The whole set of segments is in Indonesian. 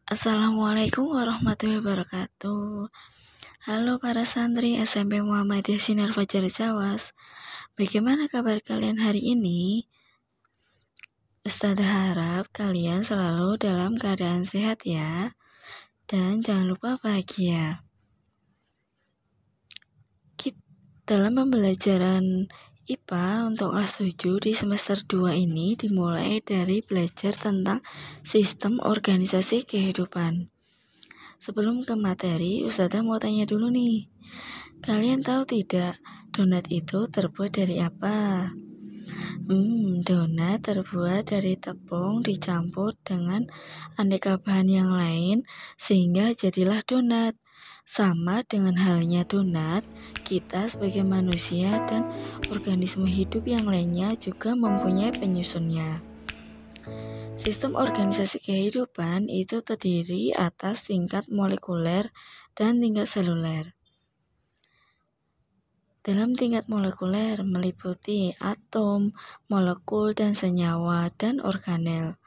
Assalamualaikum warahmatullahi wabarakatuh. Halo para santri SMP Muhammadiyah Sinar Fajar Jawas. Bagaimana kabar kalian hari ini? Ustazah harap kalian selalu dalam keadaan sehat ya. Dan jangan lupa bahagia. Dalam pembelajaran IPA untuk kelas 7 di semester 2 ini dimulai dari belajar tentang sistem organisasi kehidupan. Sebelum ke materi, Ustazah mau tanya dulu nih. Kalian tahu tidak, donat itu terbuat dari apa? Donat terbuat dari tepung dicampur dengan aneka bahan yang lain sehingga jadilah donat. Sama dengan halnya donat, kita sebagai manusia dan organisme hidup yang lainnya juga mempunyai penyusunnya. Sistem organisasi kehidupan itu terdiri atas tingkat molekuler dan tingkat seluler. Dalam tingkat molekuler meliputi atom, molekul, dan senyawa, dan organel.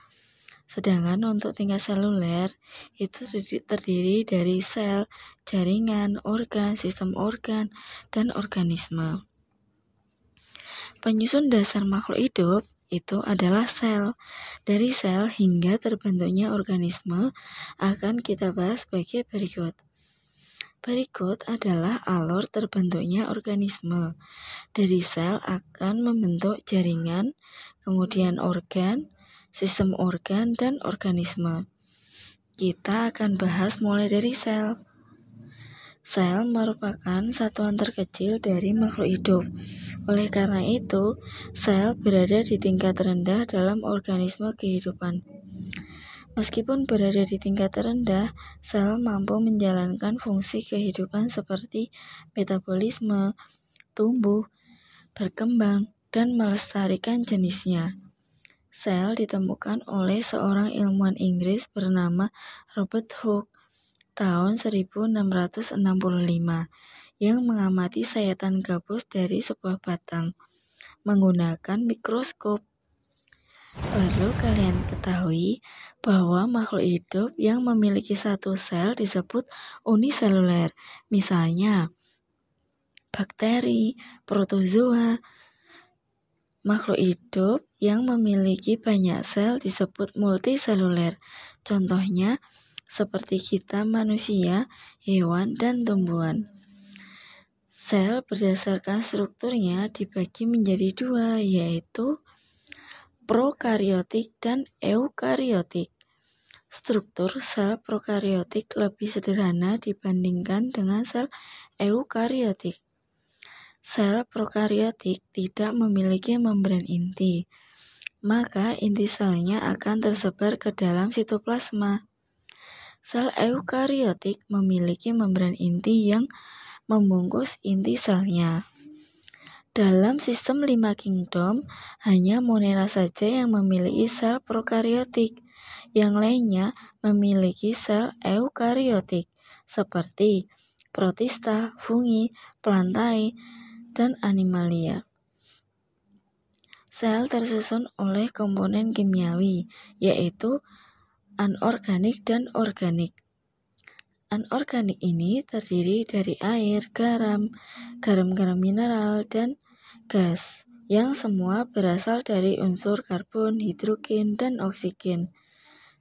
Sedangkan untuk tingkat seluler itu terdiri dari sel, jaringan, organ, sistem organ, dan organisme. Penyusun dasar makhluk hidup itu adalah sel. Dari sel hingga terbentuknya organisme akan kita bahas sebagai berikut. Berikut adalah alur terbentuknya organisme. Dari sel akan membentuk jaringan, kemudian organ, sistem organ, dan organisme. Kita akan bahas mulai dari sel. Sel merupakan satuan terkecil dari makhluk hidup. Oleh karena itu, sel berada di tingkat rendah dalam organisme kehidupan. Meskipun berada di tingkat terendah, sel mampu menjalankan fungsi kehidupan seperti metabolisme, tumbuh, berkembang, dan melestarikan jenisnya. Sel ditemukan oleh seorang ilmuwan Inggris bernama Robert Hooke tahun 1665 yang mengamati sayatan gabus dari sebuah batang menggunakan mikroskop. Perlu kalian ketahui bahwa makhluk hidup yang memiliki satu sel disebut uniseluler. Misalnya, bakteri, protozoa. Makhluk hidup yang memiliki banyak sel disebut multiseluler. Contohnya, seperti kita manusia, hewan, dan tumbuhan. Sel berdasarkan strukturnya dibagi menjadi dua, yaitu prokariotik dan eukariotik. Struktur sel prokariotik lebih sederhana dibandingkan dengan sel eukariotik. Sel prokariotik tidak memiliki membran inti, maka inti selnya akan tersebar ke dalam sitoplasma. Sel eukariotik memiliki membran inti yang membungkus inti selnya. Dalam sistem 5 kingdom, hanya Monera saja yang memiliki sel prokariotik. Yang lainnya memiliki sel eukariotik, seperti protista, fungi, plantae, dan animalia. Sel tersusun oleh komponen kimiawi, yaitu anorganik dan organik. Anorganik ini terdiri dari air, garam mineral, dan gas, yang semua berasal dari unsur karbon, hidrogen, dan oksigen.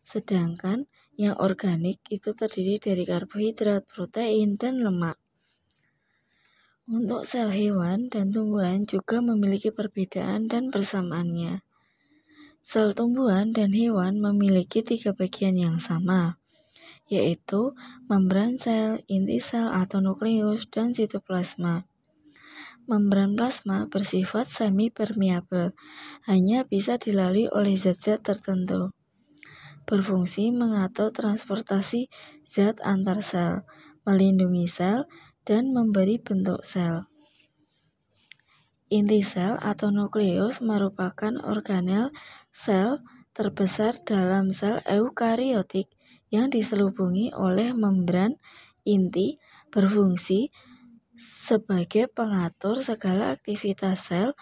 Sedangkan yang organik itu terdiri dari karbohidrat, protein, dan lemak. Untuk sel hewan dan tumbuhan juga memiliki perbedaan dan persamaannya. Sel tumbuhan dan hewan memiliki 3 bagian yang sama, yaitu membran sel, inti sel atau nukleus, dan sitoplasma. Membran plasma bersifat semi-permeabel, hanya bisa dilalui oleh zat-zat tertentu. Berfungsi mengatur transportasi zat antar sel, melindungi sel, dan memberi bentuk sel. Inti sel atau nukleus merupakan organel sel terbesar dalam sel eukariotik yang diselubungi oleh membran inti, berfungsi sebagai pengatur segala aktivitas sel,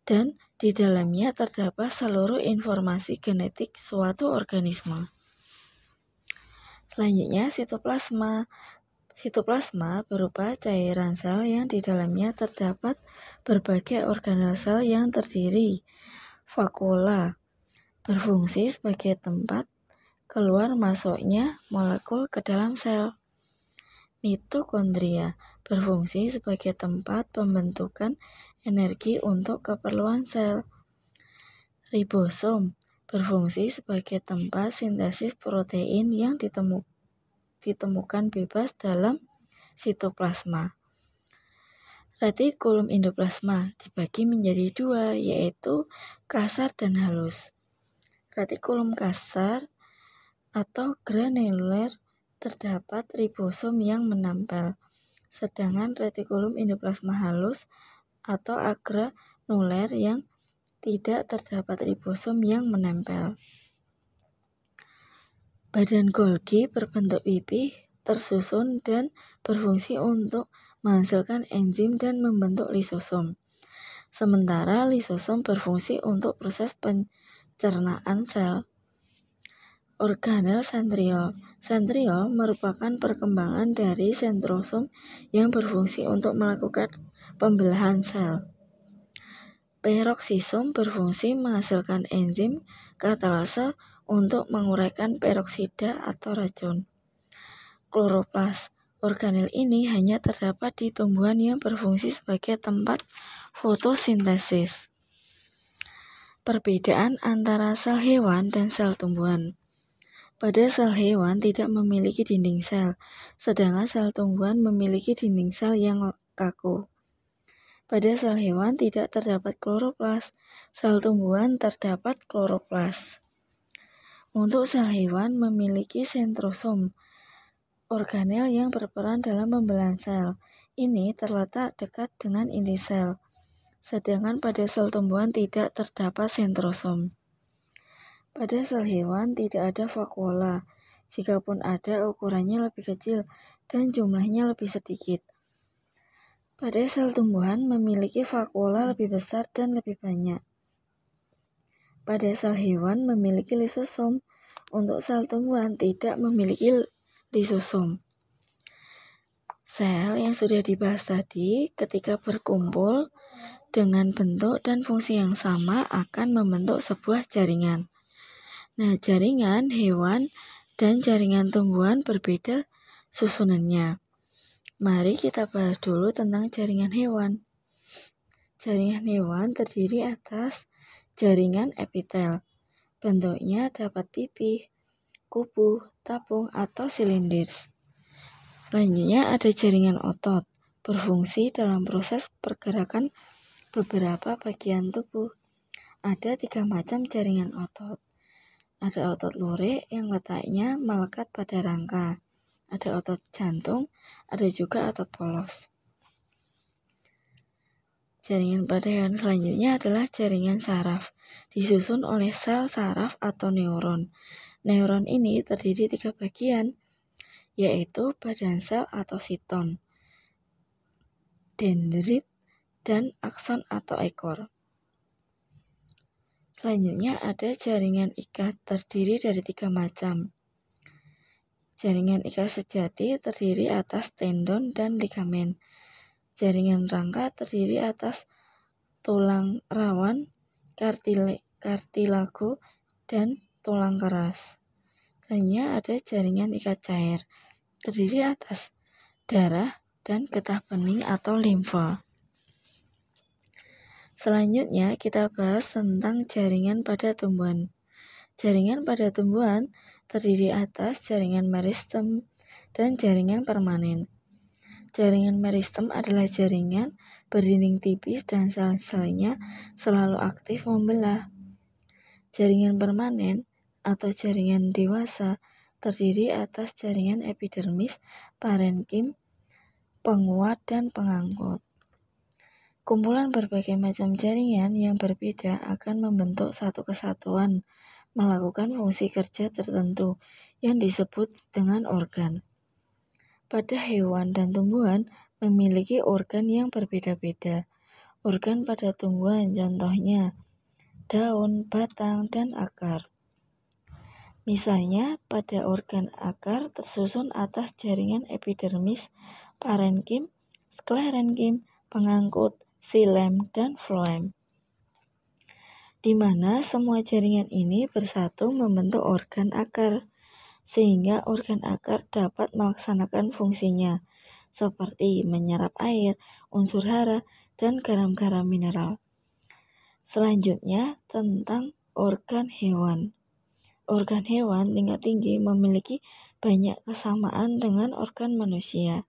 dan di dalamnya terdapat seluruh informasi genetik suatu organisme. Selanjutnya sitoplasma. Sitoplasma berupa cairan sel yang di dalamnya terdapat berbagai organel sel yang terdiri vakuola, berfungsi sebagai tempat keluar masuknya molekul ke dalam sel. Mitokondria berfungsi sebagai tempat pembentukan energi untuk keperluan sel. Ribosom berfungsi sebagai tempat sintesis protein yang ditemukan bebas dalam sitoplasma. Retikulum endoplasma dibagi menjadi dua, yaitu kasar dan halus. Retikulum kasar atau granuler terdapat ribosom yang menempel, sedangkan retikulum endoplasma halus atau agranuler yang tidak terdapat ribosom yang menempel. Badan Golgi berbentuk pipih, tersusun dan berfungsi untuk menghasilkan enzim dan membentuk lisosom. Sementara lisosom berfungsi untuk proses pencernaan sel. Organel sentriol. Sentriol merupakan perkembangan dari sentrosom yang berfungsi untuk melakukan pembelahan sel. Peroksisom berfungsi menghasilkan enzim katalase untuk menguraikan peroksida atau racun. Kloroplas. Organel ini hanya terdapat di tumbuhan yang berfungsi sebagai tempat fotosintesis. Perbedaan antara sel hewan dan sel tumbuhan. Pada sel hewan tidak memiliki dinding sel, sedangkan sel tumbuhan memiliki dinding sel yang kaku. Pada sel hewan tidak terdapat kloroplas, sel tumbuhan terdapat kloroplas. Untuk sel hewan memiliki sentrosom, organel yang berperan dalam pembelahan sel. Ini terletak dekat dengan inti sel, sedangkan pada sel tumbuhan tidak terdapat sentrosom. Pada sel hewan tidak ada vakuola, jikapun ada ukurannya lebih kecil dan jumlahnya lebih sedikit. Pada sel tumbuhan memiliki vakuola lebih besar dan lebih banyak. Pada sel hewan memiliki lisosom, untuk sel tumbuhan tidak memiliki lisosom. Sel yang sudah dibahas tadi ketika berkumpul dengan bentuk dan fungsi yang sama akan membentuk sebuah jaringan. Nah, jaringan hewan dan jaringan tumbuhan berbeda susunannya. Mari kita bahas dulu tentang jaringan hewan. Jaringan hewan terdiri atas jaringan epitel. Bentuknya dapat pipih, kubu, tabung, atau silinder. Selanjutnya ada jaringan otot, berfungsi dalam proses pergerakan beberapa bagian tubuh. Ada 3 macam jaringan otot. Ada otot lurik yang letaknya melekat pada rangka. Ada otot jantung, ada juga otot polos. Jaringan pada hewan selanjutnya adalah jaringan saraf, disusun oleh sel saraf atau neuron. Neuron ini terdiri 3 bagian, yaitu badan sel atau siton, dendrit, dan akson atau ekor. Selanjutnya ada jaringan ikat, terdiri dari 3 macam. Jaringan ikat sejati terdiri atas tendon dan ligamen. Jaringan rangka terdiri atas tulang rawan, kartilago, dan tulang keras. Selanjutnya ada jaringan ikat cair, terdiri atas darah dan getah bening atau limfa. Selanjutnya kita bahas tentang jaringan pada tumbuhan. Jaringan pada tumbuhan terdiri atas jaringan meristem dan jaringan permanen. Jaringan meristem adalah jaringan berdinding tipis dan sel-selnya selalu aktif membelah. Jaringan permanen atau jaringan dewasa terdiri atas jaringan epidermis, parenkim, penguat, dan pengangkut. Kumpulan berbagai macam jaringan yang berbeda akan membentuk satu kesatuan, melakukan fungsi kerja tertentu yang disebut dengan organ. Pada hewan dan tumbuhan memiliki organ yang berbeda-beda. Organ pada tumbuhan contohnya daun, batang, dan akar. Misalnya pada organ akar tersusun atas jaringan epidermis, parenkim, sklerenkim, pengangkut, xilem, dan floem, di mana semua jaringan ini bersatu membentuk organ akar, sehingga organ akar dapat melaksanakan fungsinya, seperti menyerap air, unsur hara, dan garam-garam mineral. Selanjutnya tentang organ hewan. Organ hewan tingkat tinggi memiliki banyak kesamaan dengan organ manusia.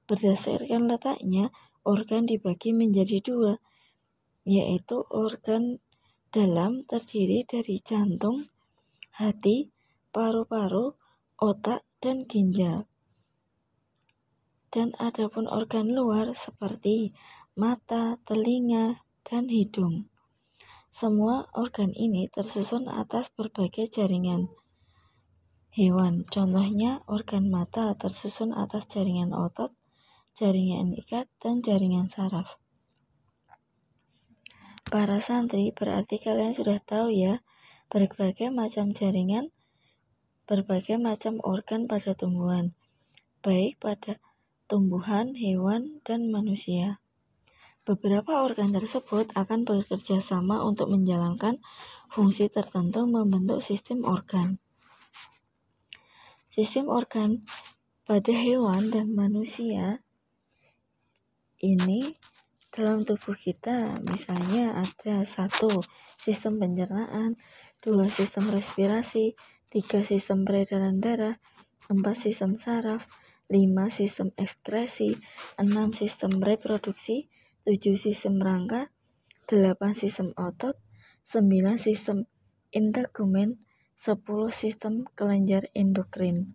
Berdasarkan letaknya, organ dibagi menjadi dua, yaitu organ dalam terdiri dari jantung, hati, paru-paru, otak, dan ginjal. Dan adapun organ luar seperti mata, telinga, dan hidung. Semua organ ini tersusun atas berbagai jaringan hewan. Contohnya, organ mata tersusun atas jaringan otot, jaringan ikat, dan jaringan saraf. Para santri, berarti kalian sudah tahu ya, berbagai macam jaringan, berbagai macam organ pada tumbuhan, baik pada tumbuhan, hewan, dan manusia. Beberapa organ tersebut akan bekerja sama untuk menjalankan fungsi tertentu membentuk sistem organ. Sistem organ pada hewan dan manusia ini dalam tubuh kita, misalnya ada 1. Sistem pencernaan, 2. Sistem respirasi, 3. Sistem peredaran darah, 4. Sistem saraf, 5. Sistem ekskresi, 6. Sistem reproduksi, 7. Sistem rangka, 8. Sistem otot, 9. Sistem integumen, 10. Sistem kelenjar endokrin.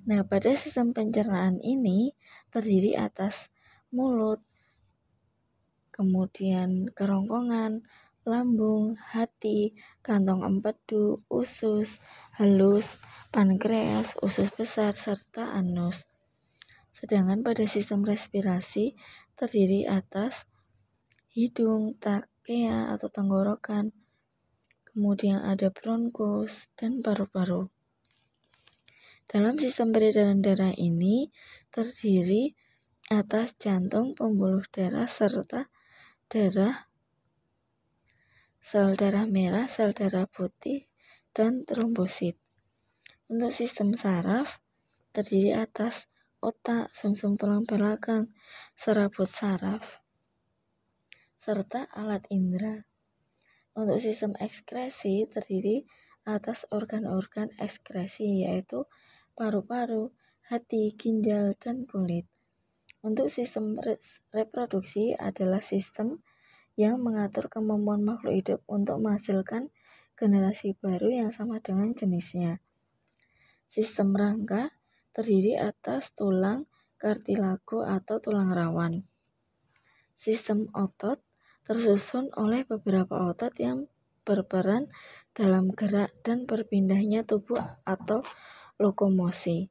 Nah, pada sistem pencernaan ini terdiri atas mulut, kemudian kerongkongan, lambung, hati, kantong empedu, usus, halus, pankreas, usus besar, serta anus. Sedangkan pada sistem respirasi terdiri atas hidung, trakea atau tenggorokan, kemudian ada bronkus, dan paru-paru. Dalam sistem peredaran darah ini terdiri atas jantung, pembuluh darah, serta darah, sel darah merah, sel darah putih, dan trombosit. Untuk sistem saraf terdiri atas otak, sumsum tulang belakang, serabut saraf, serta alat indera. Untuk sistem ekskresi terdiri atas organ-organ ekskresi, yaitu paru-paru, hati, ginjal, dan kulit. Untuk sistem reproduksi adalah sistem yang mengatur kemampuan makhluk hidup untuk menghasilkan generasi baru yang sama dengan jenisnya. Sistem rangka terdiri atas tulang, kartilago atau tulang rawan. Sistem otot tersusun oleh beberapa otot yang berperan dalam gerak dan berpindahnya tubuh atau lokomosi.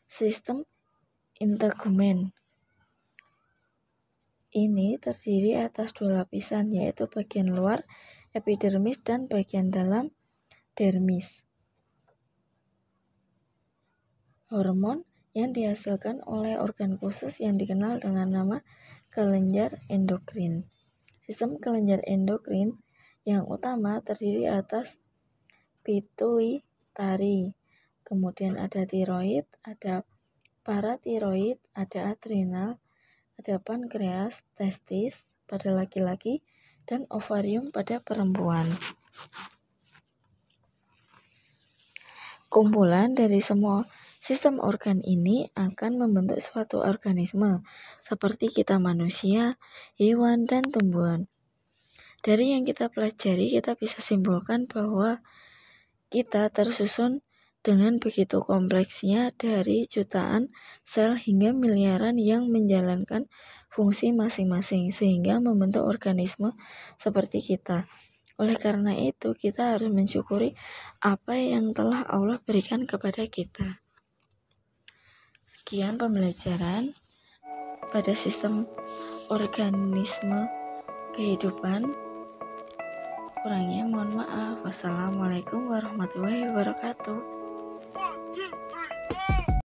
Sistem integumen ini terdiri atas 2 lapisan, yaitu bagian luar epidermis dan bagian dalam dermis. Hormon yang dihasilkan oleh organ khusus yang dikenal dengan nama kelenjar endokrin. Sistem kelenjar endokrin yang utama terdiri atas pituitari, kemudian ada tiroid, ada paratiroid, ada adrenal, ada pankreas, testis pada laki-laki, dan ovarium pada perempuan. Kumpulan dari semua sistem organ ini akan membentuk suatu organisme seperti kita manusia, hewan, dan tumbuhan. Dari yang kita pelajari, kita bisa simpulkan bahwa kita tersusun dengan begitu kompleksnya dari jutaan sel hingga miliaran yang menjalankan fungsi masing-masing sehingga membentuk organisme seperti kita. Oleh karena itu, kita harus mensyukuri apa yang telah Allah berikan kepada kita. Sekian pembelajaran pada sistem organisme kehidupan. kurangnya mohon maaf. Wassalamualaikum warahmatullahi wabarakatuh.